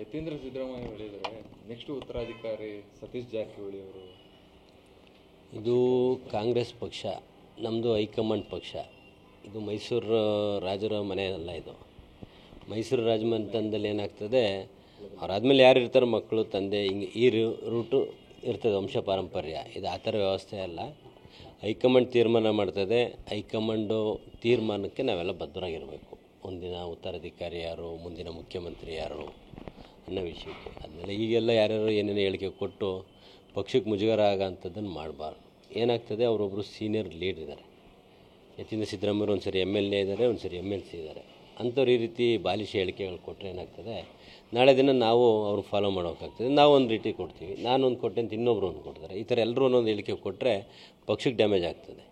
ಯತೀಂದ್ರ ಸಿದ್ದರಾಮಯ್ಯ ಹೇಳಿದರೆ ನೆಕ್ಸ್ಟ್ ಉತ್ತರಾಧಿಕಾರಿ ಸತೀಶ್ ಜಾರಕಿಹೊಳಿ ಅವರು. ಇದು ಕಾಂಗ್ರೆಸ್ ಪಕ್ಷ, ನಮ್ಮದು ಹೈಕಮಾಂಡ್ ಪಕ್ಷ. ಇದು ಮೈಸೂರು ರಾಜರ ಮನೆ ಅಲ್ಲ. ಇದು ಮೈಸೂರು ರಾಜಮನೆತನದಲ್ಲಿ ಏನಾಗ್ತದೆ, ಅವರಾದ್ಮೇಲೆ ಯಾರು ಇರ್ತಾರೆ, ಮಕ್ಕಳು, ತಂದೆ, ಹಿಂಗೆ ಈ ರೂಟು ಇರ್ತದೆ, ವಂಶ ಪಾರಂಪರ್ಯ. ಇದು ಆ ಥರ ವ್ಯವಸ್ಥೆ ಅಲ್ಲ. ಹೈಕಮಾಂಡ್ ತೀರ್ಮಾನ ಮಾಡ್ತದೆ. ಹೈಕಮಾಂಡು ತೀರ್ಮಾನಕ್ಕೆ ನಾವೆಲ್ಲ ಬದ್ಧರಾಗಿರಬೇಕು. ಮುಂದಿನ ಉತ್ತರಾಧಿಕಾರಿ ಯಾರು, ಮುಂದಿನ ಮುಖ್ಯಮಂತ್ರಿ ಯಾರು ಅನ್ನೋ ವಿಷಯಕ್ಕೆ. ಅದನ್ನೆಲ್ಲ ಈಗೆಲ್ಲ ಯಾರ್ಯಾರು ಏನೇನು ಹೇಳಿಕೆ ಕೊಟ್ಟು ಪಕ್ಷಕ್ಕೆ ಮುಜುಗರ ಆಗೋಂಥದ್ದನ್ನು ಮಾಡಬಾರ್ದು. ಏನಾಗ್ತದೆ, ಅವರೊಬ್ಬರು ಸೀನಿಯರ್ ಲೀಡರ್ ಇದ್ದಾರೆ. ಯತೀಂದ್ರ ಸಿದ್ದರಾಮಯ್ಯರು ಒಂದು ಸರಿ MLA ಇದ್ದಾರೆ, ಒಂದು ಸರಿ MLC ಇದ್ದಾರೆ. ಅಂಥವ್ರು ಈ ರೀತಿ ಬಾಲಿಶ ಹೇಳಿಕೆಗಳು ಕೊಟ್ಟರೆ ಏನಾಗ್ತದೆ, ನಾಳೆ ದಿನ ನಾವು ಅವ್ರು ಫಾಲೋ ಮಾಡೋಕ್ಕಾಗ್ತದೆ. ನಾವು ಒಂದು ರೀತಿ ಕೊಡ್ತೀವಿ, ನಾನೊಂದು ಕೊಟ್ಟೆ ಅಂತ ಇನ್ನೊಬ್ರು ಒಂದು ಕೊಡ್ತಾರೆ. ಈ ಥರ ಎಲ್ಲರೂ ಒಂದೊಂದು ಹೇಳಿಕೆ ಕೊಟ್ಟರೆ ಪಕ್ಷಕ್ಕೆ ಡ್ಯಾಮೇಜ್ ಆಗ್ತದೆ.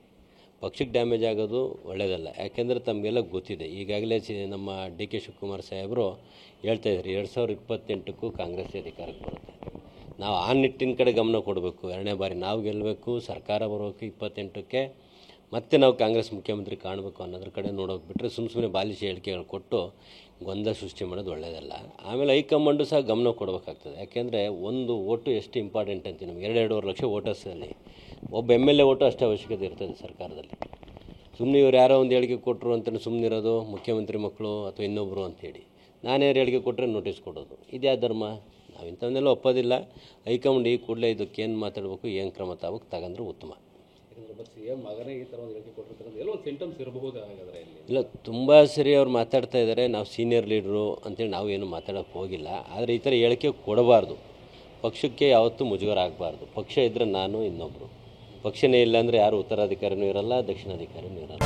ಪಕ್ಷಕ್ಕೆ ಡ್ಯಾಮೇಜ್ ಆಗೋದು ಒಳ್ಳೆಯದಲ್ಲ. ಯಾಕೆಂದರೆ ತಮಗೆಲ್ಲ ಗೊತ್ತಿದೆ, ಈಗಾಗಲೇ ನಮ್ಮ DK ಶಿವಕುಮಾರ್ ಸಾಹೇಬರು ಹೇಳ್ತಾಯಿದ್ದಾರೆ 2028ಕ್ಕೂ ಕಾಂಗ್ರೆಸ್ ಅಧಿಕಾರಕ್ಕೆ ಬರುತ್ತೆ. ನಾವು ಆ ನಿಟ್ಟಿನ ಕಡೆ ಗಮನ ಕೊಡಬೇಕು. 2ನೇ ಬಾರಿ ನಾವು ಗೆಲ್ಲಬೇಕು, ಸರ್ಕಾರ ಬರಬೇಕು 28ಕ್ಕೆ, ಮತ್ತೆ ನಾವು ಕಾಂಗ್ರೆಸ್ ಮುಖ್ಯಮಂತ್ರಿ ಕಾಣಬೇಕು ಅನ್ನೋದ್ರ ಕಡೆ ನೋಡೋಕೆ ಬಿಟ್ಟರೆ ಸುಮ್ಮನೆ ಬಾಲಿಶ ಹೇಳಿಕೆಗಳು ಕೊಟ್ಟು ಗೊಂದಲ ಸೃಷ್ಟಿ ಮಾಡೋದು ಒಳ್ಳೆಯದಲ್ಲ. ಆಮೇಲೆ ಹೈಕಮಾಂಡು ಸಹ ಗಮನ ಕೊಡಬೇಕಾಗ್ತದೆ. ಯಾಕೆಂದರೆ ಒಂದು ಓಟು ಎಷ್ಟು ಇಂಪಾರ್ಟೆಂಟ್ ಅಂತೀವಿ. ನಮ್ಗೆ 2-2.5 ಲಕ್ಷ ವೋಟರ್ಸಲ್ಲಿ ಒಬ್ಬ MLA ಓಟು ಅಷ್ಟೇ ಅವಶ್ಯಕತೆ ಇರ್ತದೆ ಸರ್ಕಾರದಲ್ಲಿ. ಸುಮ್ಮನೆ ಇವ್ರು ಯಾರೋ ಒಂದು ಹೇಳಿಕೆ ಕೊಟ್ಟರು ಅಂತಲೇ ಸುಮ್ಮನಿರೋದು, ಮುಖ್ಯಮಂತ್ರಿ ಮಕ್ಕಳು ಅಥವಾ ಇನ್ನೊಬ್ಬರು ಅಂತೇಳಿ ನಾನೇ ಹೇಳಿಕೆ ಕೊಟ್ಟರೆ ನೋಟಿಸ್ ಕೊಡೋದು, ಇದ್ಯಾ ಧರ್ಮ? ನಾವು ಇಂಥವನ್ನೆಲ್ಲ ಒಪ್ಪೋದಿಲ್ಲ. ಹೈಕಮಾಂಡ್ ಈ ಕೂಡಲೇ ಇದಕ್ಕೆ ಏನು ಮಾತಾಡಬೇಕು, ಏನು ಕ್ರಮ ತಗೊಂಡ್ರೆ ಉತ್ತಮ. ಮಗನೇ ಈ ಥರ ಒಂದು ಹೇಳಿಕೆ ಕೊಟ್ಟಿರ್ತಾರೆ, ಎಲ್ಲೋ ಒಂದು ಸಿಂಟಮ್ಸ್ ಇರಬಹುದು. ಹಾಗಾದರೆ ಇಲ್ಲ, ತುಂಬ ಸರಿ ಅವ್ರು ಮಾತಾಡ್ತಾ ಇದ್ದಾರೆ. ನಾವು ಸೀನಿಯರ್ ಲೀಡ್ರು ಅಂತೇಳಿ ನಾವು ಏನು ಮಾತಾಡೋಕ್ಕೆ ಹೋಗಿಲ್ಲ. ಆದರೆ ಈ ಥರ ಹೇಳಿಕೆ ಕೊಡಬಾರ್ದು. ಪಕ್ಷಕ್ಕೆ ಯಾವತ್ತೂ ಮುಜುಗರ ಆಗಬಾರ್ದು. ಪಕ್ಷ ಇದ್ದರೆ ನಾನು ಇನ್ನೊಬ್ಬರು, ಪಕ್ಷನೇ ಇಲ್ಲ ಅಂದರೆ ಯಾರು ಉತ್ತರಾಧಿಕಾರಿನೂ ಇರಲ್ಲ, ದಕ್ಷಿಣಾಧಿಕಾರಿನೂ ಇರಲ್ಲ.